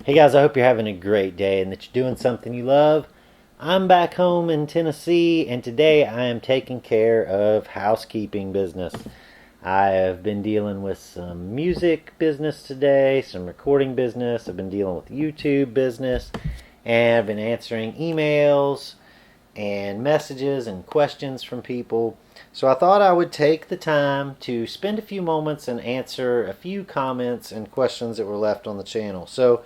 Hey guys, I hope you're having a great day and that you're doing something you love. I'm back home in Tennessee and today I am taking care of housekeeping business. I have been dealing with some music business today, some recording business. I've been dealing with YouTube business, and I've been answering emails and messages and questions from people. So I thought I would take the time to spend a few moments and answer a few comments and questions that were left on the channel. So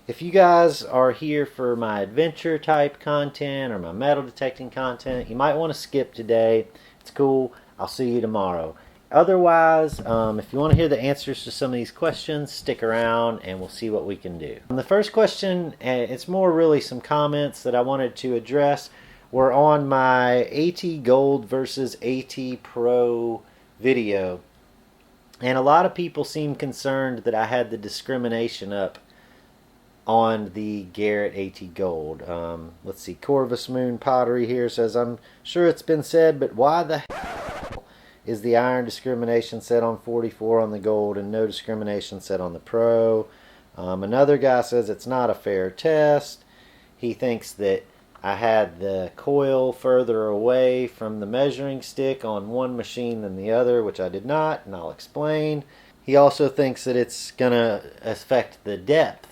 if you guys are here for my adventure type content or my metal detecting content, you might want to skip today. It's cool. I'll see you tomorrow. Otherwise, if you want to hear the answers to some of these questions, stick around and we'll see what we can do. The first question, it's more really some comments that I wanted to address, were on my AT Gold versus AT Pro video. And a lot of people seem concerned that I had the discrimination up on the Garrett AT Gold. Let's see, Corvus Moon Pottery here says, I'm sure it's been said, but why the hell is the iron discrimination set on 44 on the Gold and no discrimination set on the Pro? Another guy says it's not a fair test. He thinks that I had the coil further away from the measuring stick on one machine than the other, which I did not, and I'll explain. He also thinks that it's going to affect the depth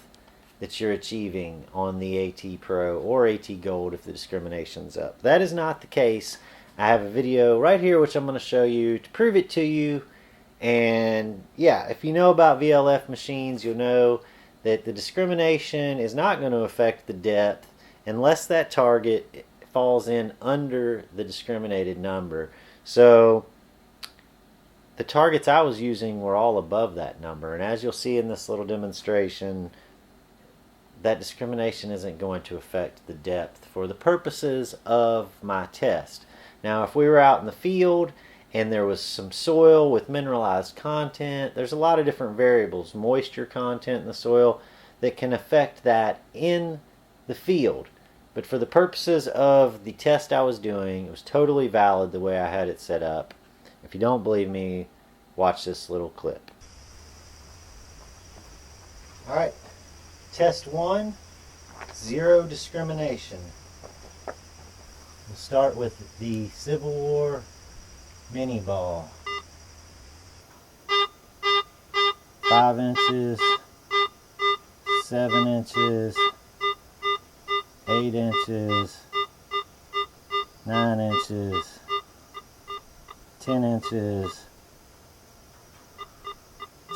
that you're achieving on the AT Pro or AT Gold if the discrimination's up. That is not the case. I have a video right here which I'm going to show you to prove it to you. And yeah, if you know about VLF machines, you'll know that the discrimination is not going to affect the depth unless that target falls in under the discriminated number. So the targets I was using were all above that number, and as you'll see in this little demonstration, that discrimination isn't going to affect the depth for the purposes of my test. Now, if we were out in the field and there was some soil with mineralized content, there's a lot of different variables, moisture content in the soil, that can affect that in the field. But for the purposes of the test I was doing, it was totally valid the way I had it set up. If you don't believe me, watch this little clip. All right. Test 1, 0 discrimination. We'll start with the Civil War mini ball. 5 inches, 7 inches, 8 inches, 9 inches, 10 inches.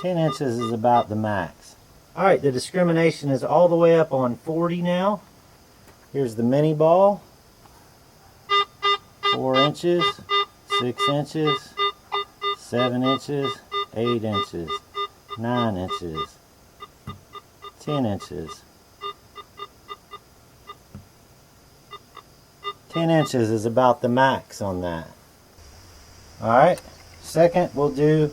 10 inches is about the max. Alright, the discrimination is all the way up on 40 now. Here's the mini ball. 4 inches, 6 inches, 7 inches, 8 inches, 9 inches, 10 inches. 10 inches is about the max on that. Alright, second we'll do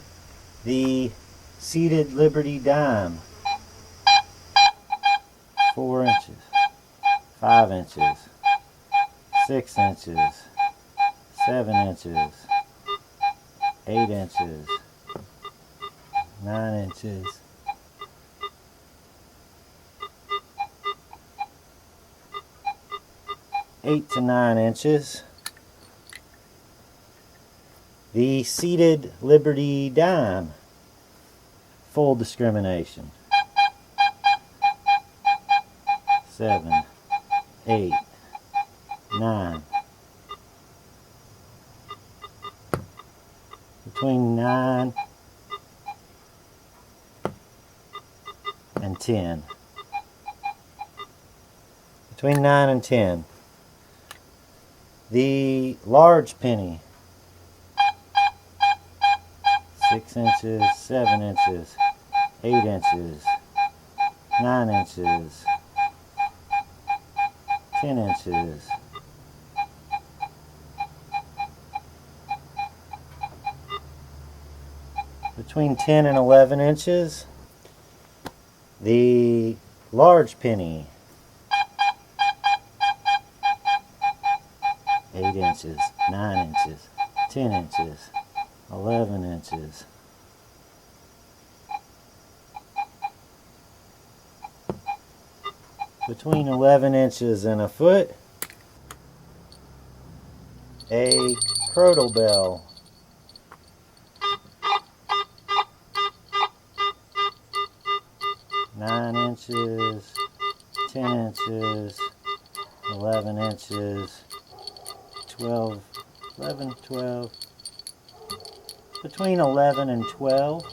the seated Liberty dime. 4 inches, 5 inches, 6 inches, 7 inches, 8 inches, 9 inches, 8 to 9 inches. The seated Liberty dime, full discrimination. 7, 8, 9. Between 9 and 10. Between 9 and 10. The large penny. 6 inches, 7 inches, 8 inches, 9 inches, 10 inches. Between 10 and 11 inches. The large penny. 8 inches, 9 inches, 10 inches, 11 inches. between 11 inches and a foot. A crotal bell, 9 inches, 10 inches, 11 inches, 12, 11, 12, between 11 and 12.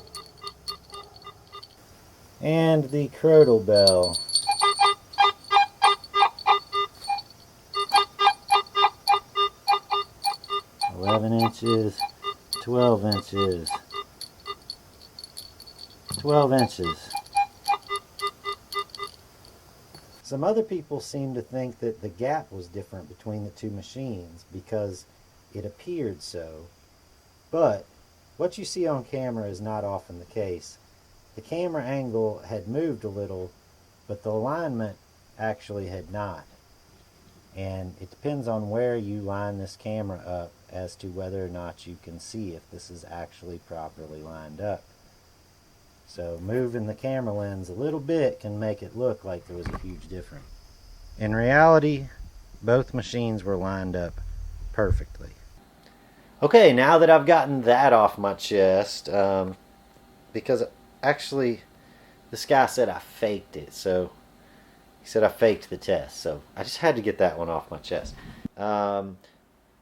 And the crotal bell, 11 inches, 12 inches, 12 inches. Some other people seem to think that the gap was different between the two machines because it appeared so. But what you see on camera is not often the case. The camera angle had moved a little, but the alignment actually had not. And it depends on where you line this camera up as to whether or not you can see if this is actually properly lined up. So moving the camera lens a little bit can make it look like there was a huge difference. In reality, both machines were lined up perfectly. Okay, now that I've gotten that off my chest, because actually this guy said I faked it, so he said I faked the test, so I just had to get that one off my chest.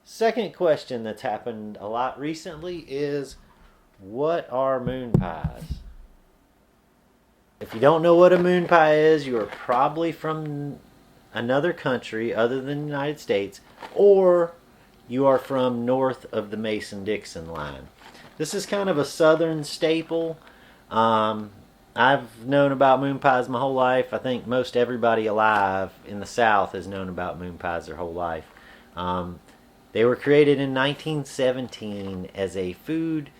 Second question that's happened a lot recently is, what are MoonPies? If you don't know what a MoonPie is, you are probably from another country other than the United States, or you are from north of the Mason-Dixon line. This is kind of a southern staple. I've known about MoonPies my whole life. I think most everybody alive in the South has known about MoonPies their whole life. They were created in 1917 as a food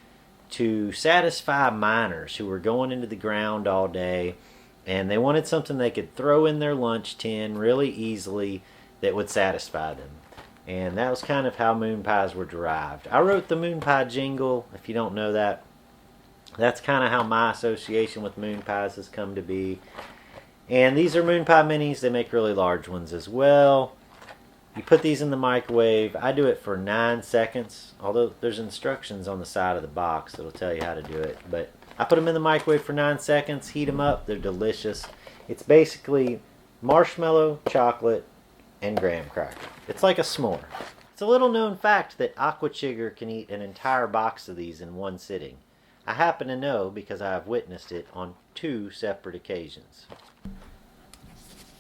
to satisfy miners who were going into the ground all day, and they wanted something they could throw in their lunch tin really easily that would satisfy them. And that was kind of how MoonPies were derived. I wrote the MoonPie jingle. If you don't know that, that's kind of how my association with MoonPies has come to be. And these are MoonPie minis. They make really large ones as well. You put these in the microwave. I do it for 9 seconds, although there's instructions on the side of the box that'll tell you how to do it. But I put them in the microwave for 9 seconds, heat them up. They're delicious. It's basically marshmallow, chocolate, and graham cracker. It's like a s'more. It's a little known fact that Aqua Chigger can eat an entire box of these in one sitting. I happen to know because I have witnessed it on 2 separate occasions.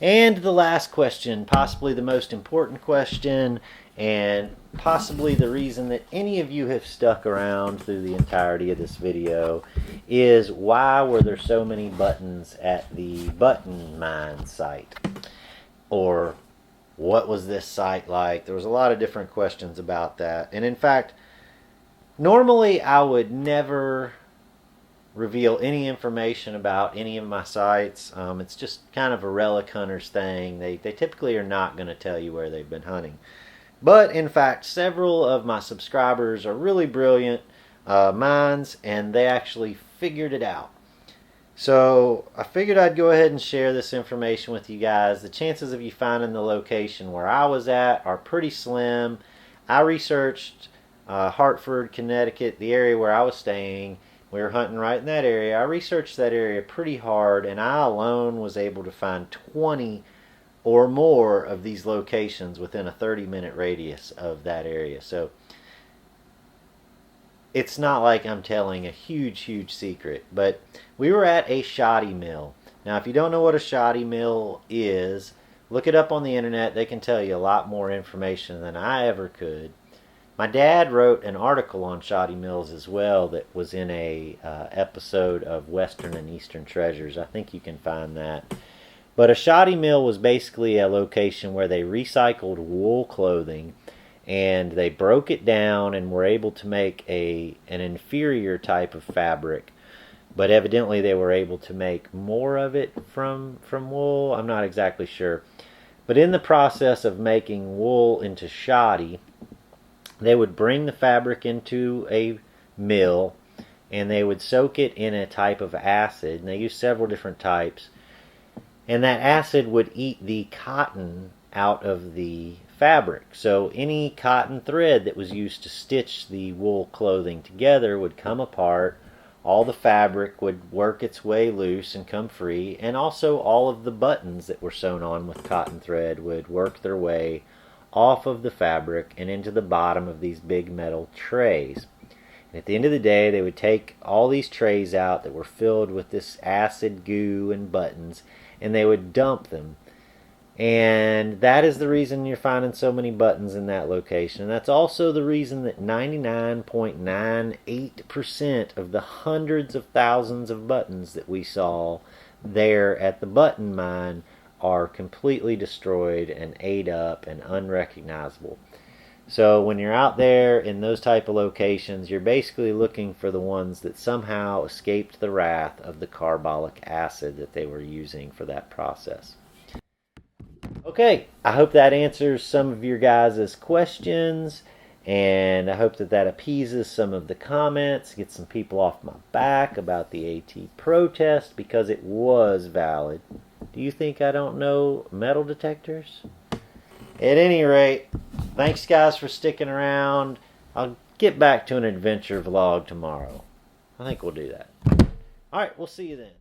And the last question, possibly the most important question, and possibly the reason that any of you have stuck around through the entirety of this video, is why were there so many buttons at the button mine site? Or what was this site like? There was a lot of different questions about that. And in fact, normally I would never reveal any information about any of my sites. It's just kind of a relic hunter's thing. They typically are not going to tell you where they've been hunting. But in fact, several of my subscribers are really brilliant minds, and they actually figured it out. So I figured I'd go ahead and share this information with you guys. The chances of you finding the location where I was at are pretty slim. I researched Hartford, Connecticut, the area where I was staying. We were hunting right in that area. I researched that area pretty hard, and I alone was able to find 20 or more of these locations within a 30-minute radius of that area. So it's not like I'm telling a huge secret, but we were at a shoddy mill. Now, if you don't know what a shoddy mill is, look it up on the internet. They can tell you a lot more information than I ever could. My dad wrote an article on shoddy mills as well that was in a episode of Western and Eastern Treasures. I think you can find that. But a shoddy mill was basically a location where they recycled wool clothing, and they broke it down and were able to make an inferior type of fabric. But evidently they were able to make more of it from wool. I'm not exactly sure. But in the process of making wool into shoddy, they would bring the fabric into a mill, and they would soak it in a type of acid, and they used several different types. And that acid would eat the cotton out of the fabric. So any cotton thread that was used to stitch the wool clothing together would come apart. All the fabric would work its way loose and come free, and also all of the buttons that were sewn on with cotton thread would work their way off of the fabric and into the bottom of these big metal trays. And at the end of the day, they would take all these trays out that were filled with this acid goo and buttons, and they would dump them. And that is the reason you're finding so many buttons in that location. And that's also the reason that 99.98% of the hundreds of thousands of buttons that we saw there at the button mine are completely destroyed and ate up and unrecognizable. So when you're out there in those type of locations, you're basically looking for the ones that somehow escaped the wrath of the carbolic acid that they were using for that process. Okay, I hope that answers some of your guys' questions, and I hope that that appeases some of the comments, gets some people off my back about the AT protest, because it was valid. Do you think I don't know metal detectors? At any rate, thanks guys for sticking around. I'll get back to an adventure vlog tomorrow. I think we'll do that. Alright, we'll see you then.